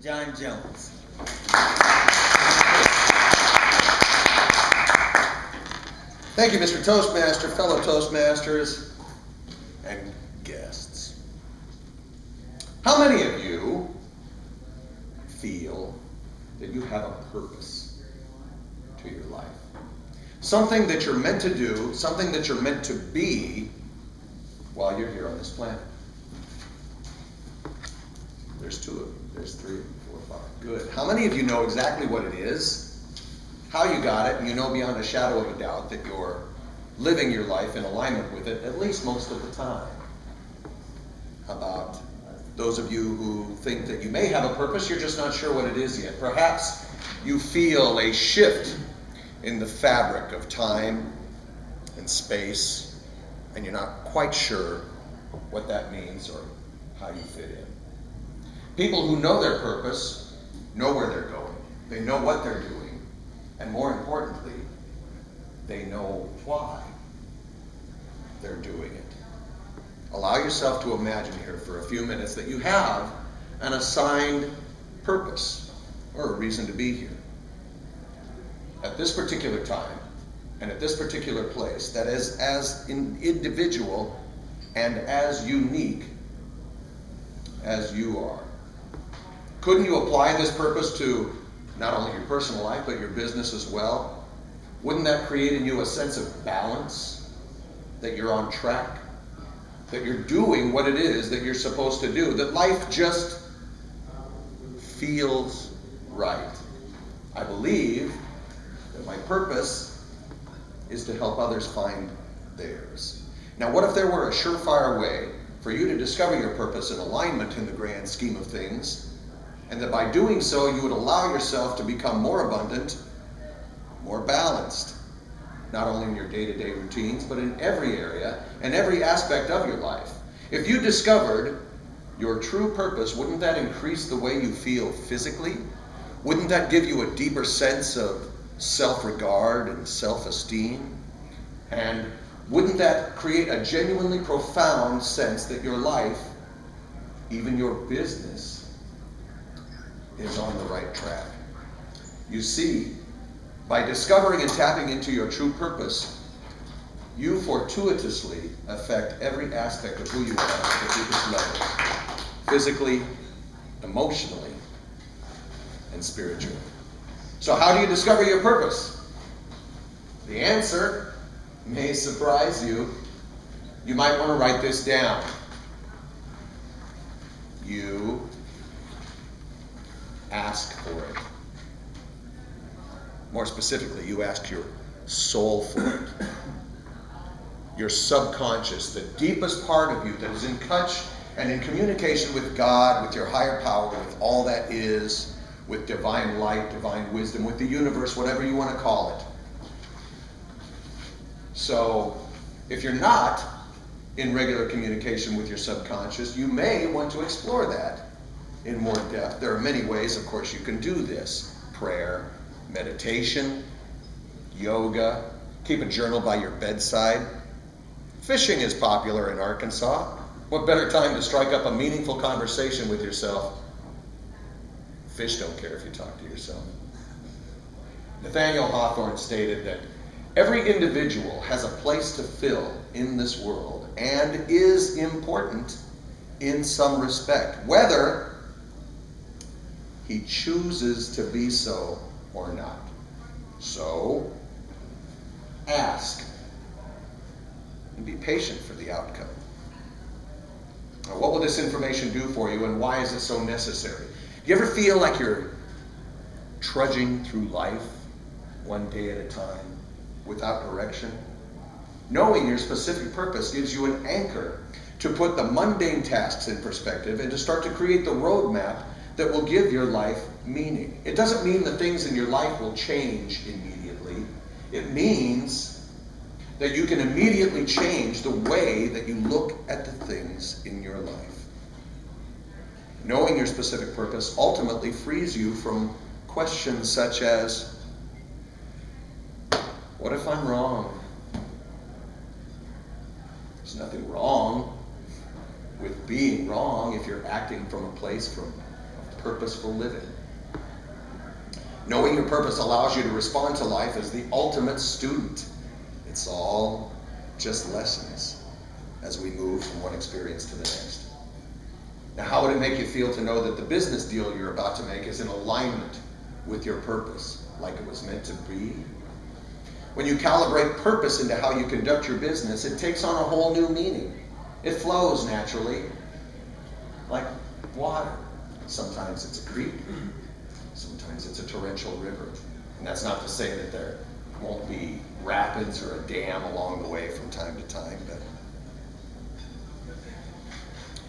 Mr. John Jones. Thank you, Mr. Toastmaster, fellow Toastmasters, and guests. How many of you feel that you have a purpose to your life? Something that you're meant to do, something that you're meant to be while you're here on this planet. There's 2 of you, there's 3 of you, 4, 5. Good. How many of you know exactly what it is, how you got it, and you know beyond a shadow of a doubt that you're living your life in alignment with it, at least most of the time? How about those of you who think that you may have a purpose, you're just not sure what it is yet? Perhaps you feel a shift in the fabric of time and space, and you're not quite sure what that means or how you fit in. People who know their purpose know where they're going. They know what they're doing. And more importantly, they know why they're doing it. Allow yourself to imagine here for a few minutes that you have an assigned purpose or a reason to be here. At this particular time and at this particular place, that is as individual and as unique as you are. Couldn't you apply this purpose to not only your personal life, but your business as well? Wouldn't that create in you a sense of balance, that you're on track, that you're doing what it is that you're supposed to do, that life just feels right? I believe that my purpose is to help others find theirs. Now, what if there were a surefire way for you to discover your purpose and alignment in the grand scheme of things, and that by doing so you would allow yourself to become more abundant, more balanced, not only in your day-to-day routines, but in every area and every aspect of your life? If you discovered your true purpose, wouldn't that increase the way you feel physically? Wouldn't that give you a deeper sense of self-regard and self-esteem? And wouldn't that create a genuinely profound sense that your life, even your business, is on the right track? You see, by discovering and tapping into your true purpose, you fortuitously affect every aspect of who you are at the deepest levels, physically, emotionally, and spiritually. So how do you discover your purpose? The answer may surprise you. You might want to write this down. You ask for it. More specifically, you ask your soul for it. Your subconscious, the deepest part of you that is in touch and in communication with God, with your higher power, with all that is, with divine light, divine wisdom, with the universe, whatever you want to call it. So, if you're not in regular communication with your subconscious, you may want to explore that in more depth. There are many ways, of course, you can do this. Prayer, meditation, yoga, keep a journal by your bedside. Fishing is popular in Arkansas. What better time to strike up a meaningful conversation with yourself? Fish don't care if you talk to yourself. Nathaniel Hawthorne stated that every individual has a place to fill in this world and is important in some respect, whether he chooses to be so or not. So, ask and be patient for the outcome. Now, what will this information do for you, and why is it so necessary? Do you ever feel like you're trudging through life one day at a time without direction? Knowing your specific purpose gives you an anchor to put the mundane tasks in perspective and to start to create the roadmap that will give your life meaning. It doesn't mean the things in your life will change immediately. It means that you can immediately change the way that you look at the things in your life. Knowing your specific purpose ultimately frees you from questions such as, what if I'm wrong? There's nothing wrong with being wrong if you're acting from a place of purposeful living. Knowing your purpose allows you to respond to life as the ultimate student. It's all just lessons as we move from one experience to the next. Now, how would it make you feel to know that the business deal you're about to make is in alignment with your purpose, like it was meant to be? When you calibrate purpose into how you conduct your business, it takes on a whole new meaning. It flows naturally, like water. Sometimes it's a creek, sometimes it's a torrential river. And that's not to say that there won't be rapids or a dam along the way from time to time, but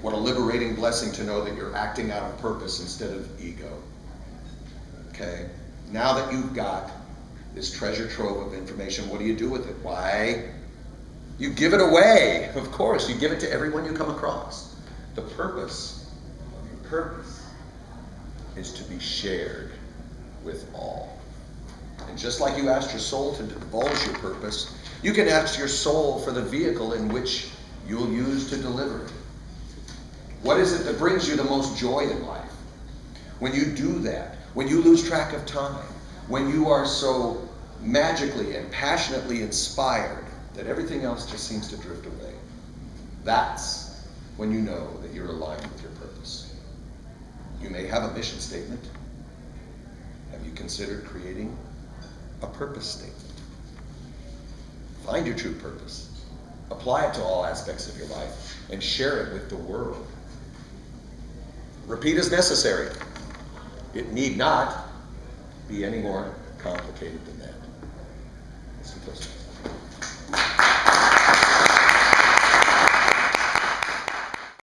what a liberating blessing to know that you're acting out of purpose instead of ego. Okay? Now that you've got this treasure trove of information, what do you do with it? Why? You give it away. Of course, you give it to everyone you come across. The purpose of your purpose is to be shared with all. And just like you asked your soul to divulge your purpose, you can ask your soul for the vehicle in which you'll use to deliver it. What is it that brings you the most joy in life? When you do that, when you lose track of time, when you are so magically and passionately inspired that everything else just seems to drift away, that's when you know that you're aligned with your purpose. You may have a mission statement. Have you considered creating a purpose statement? Find your true purpose. Apply it to all aspects of your life and share it with the world. Repeat as necessary. It need not be any more complicated than that. Let's close.